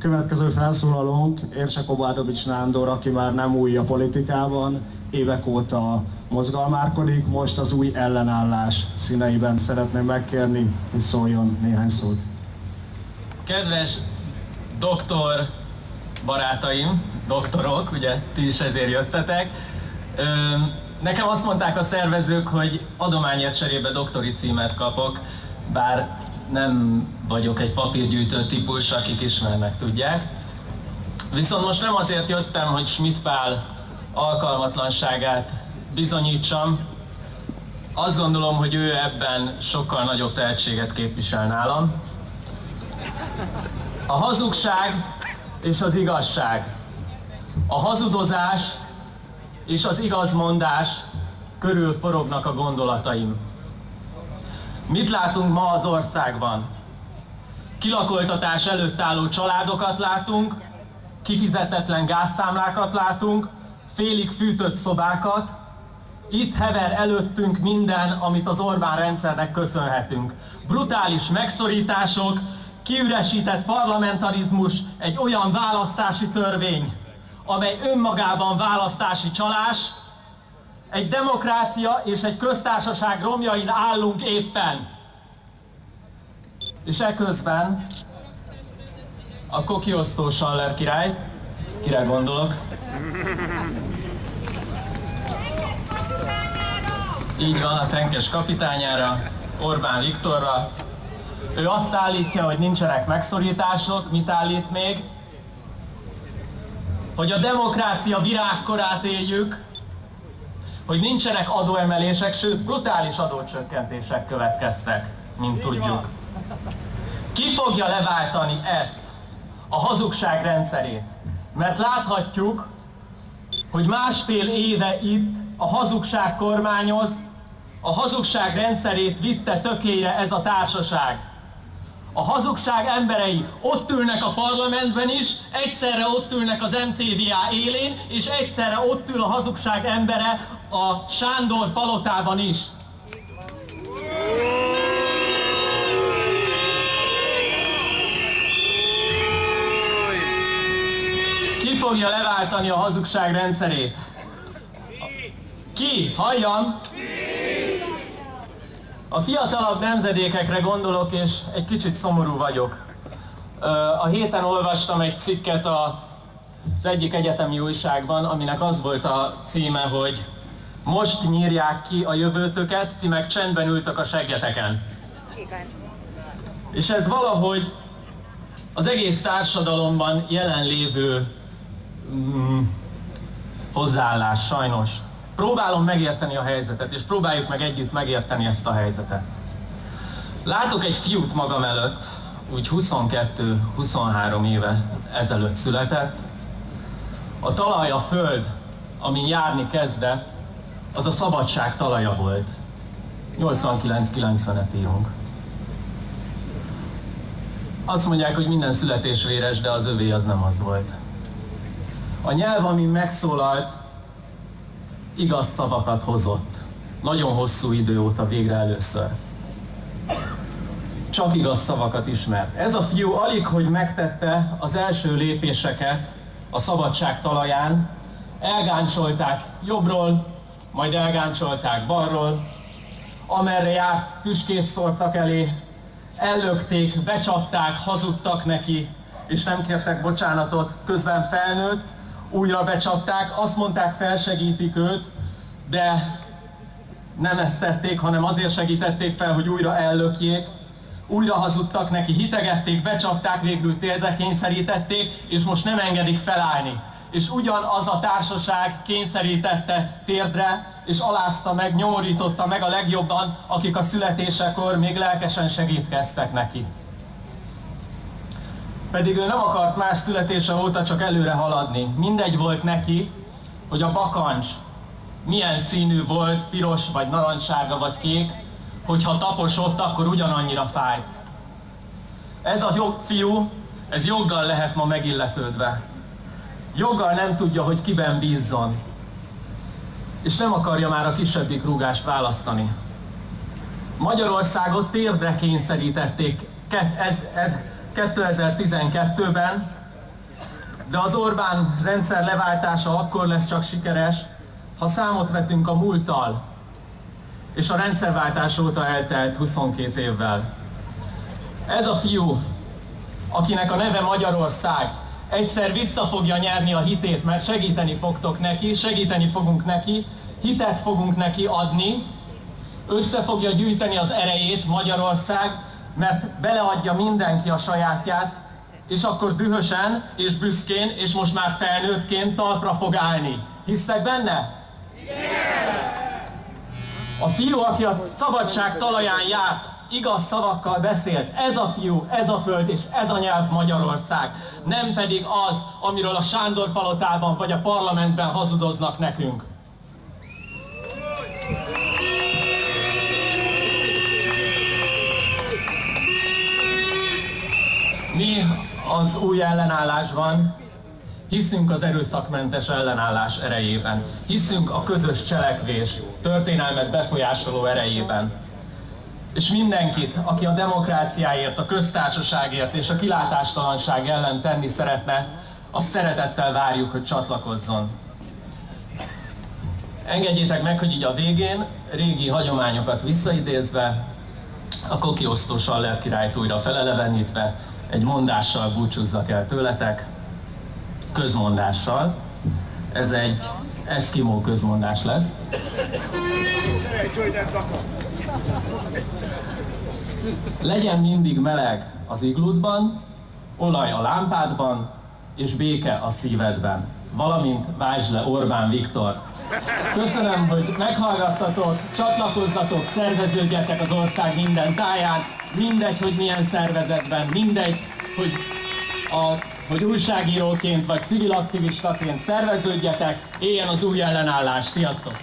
Következő felszólalónk Érse Obádovics Nándor, aki már nem új a politikában, évek óta mozgalmárkodik, most az új ellenállás színeiben szeretném megkérni, hogy szóljon néhány szót. Kedves doktor barátaim, doktorok, ugye ti is ezért jöttetek. Nekem azt mondták a szervezők, hogy adományért cserébe doktori címet kapok, bár nem vagyok egy papírgyűjtő típus, akik ismernek, tudják. Viszont most nem azért jöttem, hogy Schmidt Pál alkalmatlanságát bizonyítsam. Azt gondolom, hogy ő ebben sokkal nagyobb tehetséget képvisel nálam. A hazugság és az igazság, a hazudozás és az igazmondás körül forognak a gondolataim. Mit látunk ma az országban? Kilakoltatás előtt álló családokat látunk, kifizetetlen gázszámlákat látunk, félig fűtött szobákat. Itt hever előttünk minden, amit az Orbán rendszernek köszönhetünk. Brutális megszorítások, kiüresített parlamentarizmus, egy olyan választási törvény, amely önmagában választási csalás, egy demokrácia és egy köztársaság romjain állunk éppen. És eközben a kokiosztó Schaller király, kire gondolok? Így van, a tenkes kapitányára, Orbán Viktorra. Ő azt állítja, hogy nincsenek megszorítások, mit állít még? Hogy a demokrácia virágkorát éljük, hogy nincsenek adóemelések, sőt brutális adócsökkentések következtek, mint tudjuk. Ki fogja leváltani ezt, a hazugság rendszerét? Mert láthatjuk, hogy másfél éve itt a hazugság kormányoz, a hazugság rendszerét vitte tökére ez a társaság. A hazugság emberei ott ülnek a parlamentben is, egyszerre ott ülnek az MTVA élén, és egyszerre ott ül a hazugság embere a Sándor palotában is. Ki fogja leváltani a hazugság rendszerét? Ki? Halljam! A fiatalabb nemzedékekre gondolok, és egy kicsit szomorú vagyok. A héten olvastam egy cikket az egyik egyetemi újságban, aminek az volt a címe, hogy most nyírják ki a jövőtöket, ti meg csendben ültök a seggeteken. Igen. És ez valahogy az egész társadalomban jelenlévő hozzáállás, sajnos. Próbálom megérteni a helyzetet, és próbáljuk meg együtt megérteni ezt a helyzetet. Látok egy fiút magam előtt, úgy 22-23 éve ezelőtt született. A talaj, a föld, amin járni kezdett, az a szabadság talaja volt. 89-90-et írunk. Azt mondják, hogy minden születés véres, de az övé az nem az volt. A nyelv, amin megszólalt, igaz szavakat hozott. Nagyon hosszú idő óta végre először. Csak igaz szavakat ismert. Ez a fiú alig, hogy megtette az első lépéseket a szabadság talaján, elgáncsolták jobbról, majd elgáncsolták balról, amerre járt, tüskét szórtak elé, ellökték, becsapták, hazudtak neki, és nem kértek bocsánatot, közben felnőtt, újra becsapták, azt mondták, felsegítik őt, de nem ezt tették, hanem azért segítették fel, hogy újra ellökjék, újra hazudtak neki, hitegették, becsapták, végül térdre kényszerítették, és most nem engedik felállni. És ugyanaz a társaság kényszerítette térdre, és alázta meg, nyomorította meg a legjobban, akik a születésekor még lelkesen segítkeztek neki. Pedig ő nem akart más születése óta csak előre haladni. Mindegy volt neki, hogy a bakancs milyen színű volt, piros, vagy narancssárga, vagy kék, hogyha taposott, akkor ugyanannyira fájt. Ez a fiú, ez joggal lehet ma megilletődve. Joggal nem tudja, hogy kiben bízzon. És nem akarja már a kisebbik rúgást választani. Magyarországot térdre kényszerítették 2012-ben, De az Orbán rendszer leváltása akkor lesz csak sikeres, ha számot vetünk a múlttal, és a rendszerváltás óta eltelt 22 évvel. Ez a fiú, akinek a neve Magyarország, egyszer vissza fogja nyerni a hitét, mert segíteni fogtok neki, segíteni fogunk neki, hitet fogunk neki adni, össze fogja gyűjteni az erejét Magyarország, mert beleadja mindenki a sajátját, és akkor dühösen és büszkén, és most már felnőttként talpra fog állni. Hisztek benne? Igen! A fiú, aki a szabadság talaján járt, igaz szavakkal beszélt, ez a fiú, ez a föld és ez a nyelv Magyarország, nem pedig az, amiről a Sándor palotában vagy a parlamentben hazudoznak nekünk. Mi az új ellenállásban hiszünk az erőszakmentes ellenállás erejében, hiszünk a közös cselekvés, történelmet befolyásoló erejében. És mindenkit, aki a demokráciáért, a köztársaságért és a kilátástalanság ellen tenni szeretne, azt szeretettel várjuk, hogy csatlakozzon. Engedjétek meg, hogy így a végén, régi hagyományokat visszaidézve, a kokiosztó Saller királyt újra felelevenítve, egy mondással búcsúzzak el tőletek, közmondással. Ez egy eszkimó közmondás lesz. Legyen mindig meleg az iglúdban, olaj a lámpádban, és béke a szívedben. Valamint váltsd le Orbán Viktort. Köszönöm, hogy meghallgattatok, csatlakozzatok, szerveződjetek az ország minden táján, mindegy, hogy milyen szervezetben, mindegy, hogy újságíróként vagy civil aktivistaként szerveződjetek, éljen az új ellenállás. Sziasztok!